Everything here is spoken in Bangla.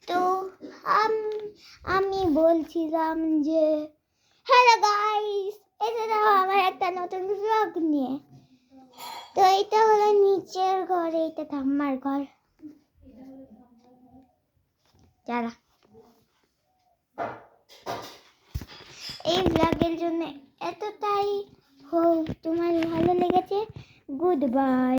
তো আমি বলছিলাম যে হ্যালো গাইস, এটা দেখো আমার একটা নতুন ব্লগ নিয়ে। তো এটা হলো নিচের ঘর, এটা ঠাম্মার ঘর। যারা এই ব্লগের জন্য এতটাই হোক তোমার ভালো লেগেছে, গুড বাই।